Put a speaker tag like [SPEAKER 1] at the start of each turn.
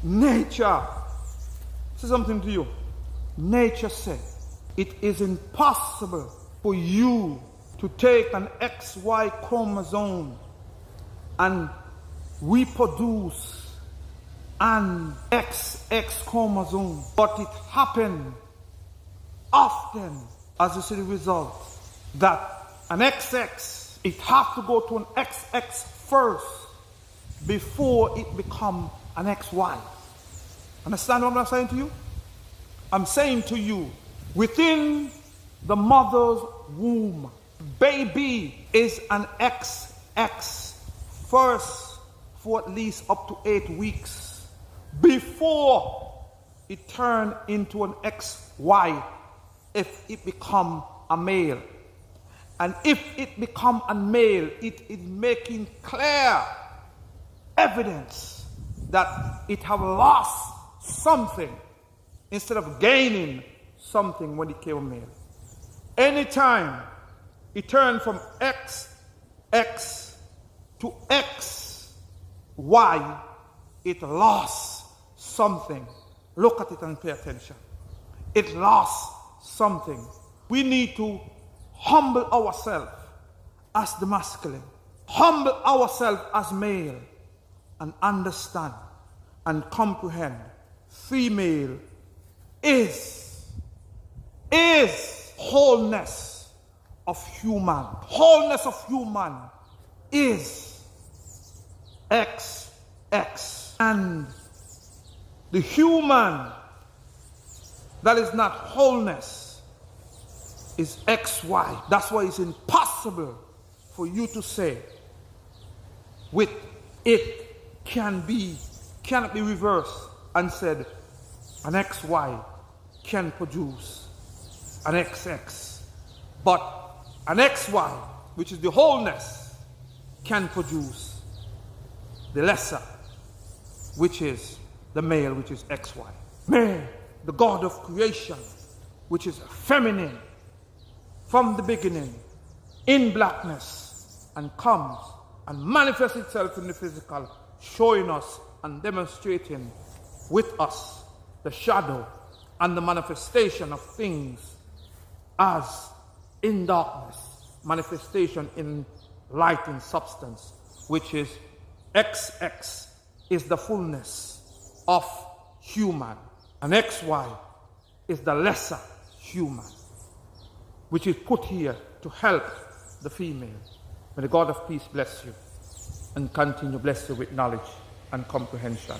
[SPEAKER 1] Nature, say something to you. Nature said it is impossible for you to take an XY chromosome and reproduce an XX chromosome, but it happened often, as you see the result, that an XX, it has to go to an XX first before it become an XY. Understand what I'm saying to you? I'm saying to you, within the mother's womb, baby is an XX first for at least up to 8 weeks before it turn into an XY if it become a male. And if it become a male, it is making clear evidence that it have lost something instead of gaining something when it became male. Anytime it turned from XX to XY, it lost something. Look at it and pay attention. It lost something. We need to humble ourselves as the masculine, humble ourselves as male, and understand and comprehend female is wholeness of human. Wholeness of human is XX. And the human that is not wholeness is XY. That's why it's impossible for you to say with it cannot be reversed and said an XY can produce an XX, but an XY, which is the wholeness, can produce the lesser, which is the male, which is XY. Male, the God of creation, which is feminine from the beginning, in blackness, and comes and manifests itself in the physical, showing us and demonstrating with us the shadow and the manifestation of things as in darkness, manifestation in light in substance, which is XX is the fullness of human, and XY is the lesser human, which is put here to help the female. May the God of peace bless you and continue to bless you with knowledge and comprehension.